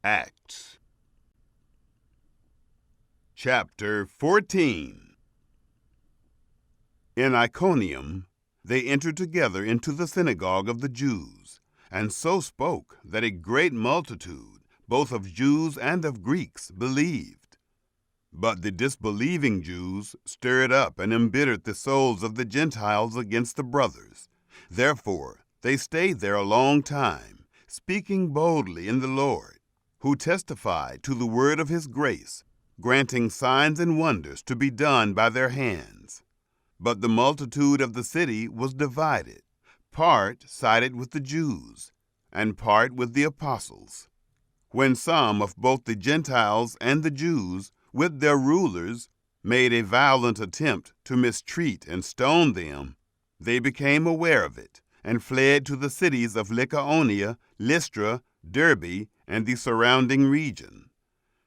Acts chapter 14. In Iconium they entered together into the synagogue of the Jews, and so spoke that a great multitude, both of Jews and of Greeks, believed. But the disbelieving Jews stirred up and embittered the souls of the Gentiles against the brothers. Therefore they stayed there a long time, speaking boldly in the Lord, who testified to the word of his grace, granting signs and wonders to be done by their hands. But the multitude of the city was divided. Part sided with the Jews, and part with the apostles. When some of both the Gentiles and the Jews, with their rulers, made a violent attempt to mistreat and stone them, they became aware of it, and fled to the cities of Lycaonia, Lystra, Derbe, and the surrounding region.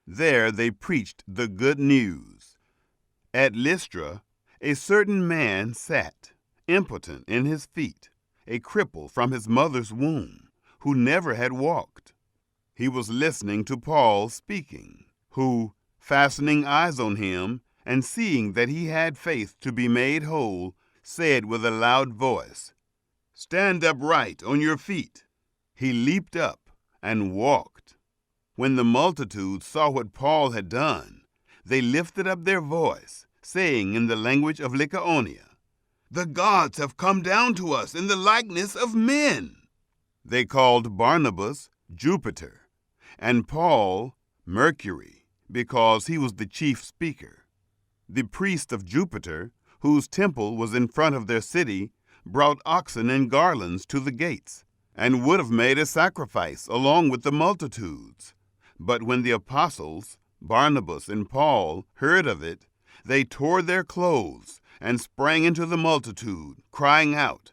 There they preached the good news. At Lystra, a certain man sat, impotent in his feet, a cripple from his mother's womb, who never had walked. He was listening to Paul speaking, who, fastening eyes on him, and seeing that he had faith to be made whole, said with a loud voice, "Stand upright on your feet." He leaped up and walked. When the multitude saw what Paul had done, they lifted up their voice, saying in the language of Lycaonia, "The gods have come down to us in the likeness of men." They called Barnabas Jupiter, and Paul Mercury, because he was the chief speaker. The priest of Jupiter, whose temple was in front of their city, brought oxen and garlands to the gates, and would have made a sacrifice along with the multitudes. But when the apostles, Barnabas and Paul, heard of it, they tore their clothes and sprang into the multitude, crying out,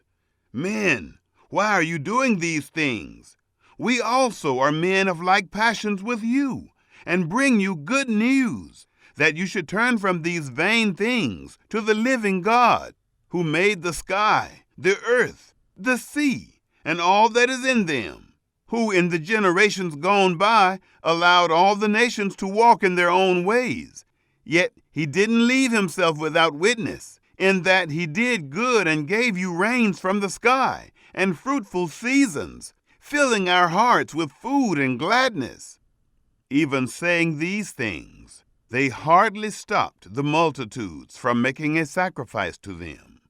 "Men, why are you doing these things? We also are men of like passions with you, and bring you good news, that you should turn from these vain things to the living God, who made the sky, the earth, the sea, and all that is in them, who in the generations gone by allowed all the nations to walk in their own ways. Yet he didn't leave himself without witness, in that he did good and gave you rains from the sky and fruitful seasons, filling our hearts with food and gladness." Even saying these things, they hardly stopped the multitudes from making a sacrifice to them.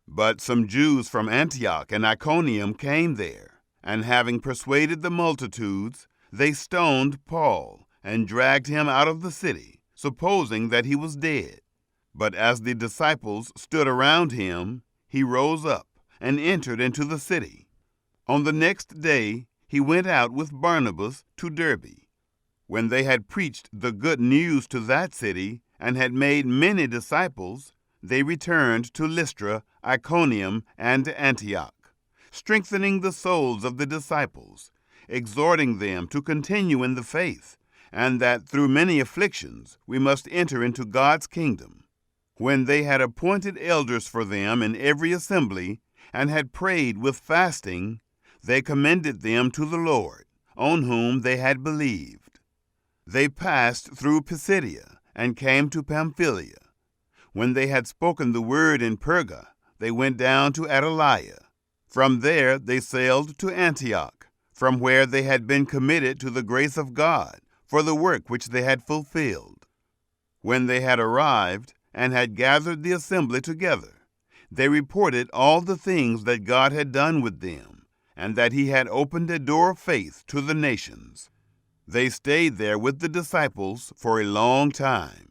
But some Jews from Antioch and Iconium came there, and having persuaded the multitudes, they stoned Paul and dragged him out of the city, supposing that he was dead. But as the disciples stood around him, he rose up and entered into the city. On the next day he went out with Barnabas to Derbe. When they had preached the good news to that city and had made many disciples, they returned to Lystra, Iconium, and Antioch, strengthening the souls of the disciples, exhorting them to continue in the faith, and that through many afflictions we must enter into God's kingdom. When they had appointed elders for them in every assembly, and had prayed with fasting, they commended them to the Lord, on whom they had believed. They passed through Pisidia and came to Pamphylia. When they had spoken the word in Perga, they went down to Attalia. From there they sailed to Antioch, from where they had been committed to the grace of God for the work which they had fulfilled. When they had arrived and had gathered the assembly together, they reported all the things that God had done with them, and that he had opened a door of faith to the nations. They stayed there with the disciples for a long time,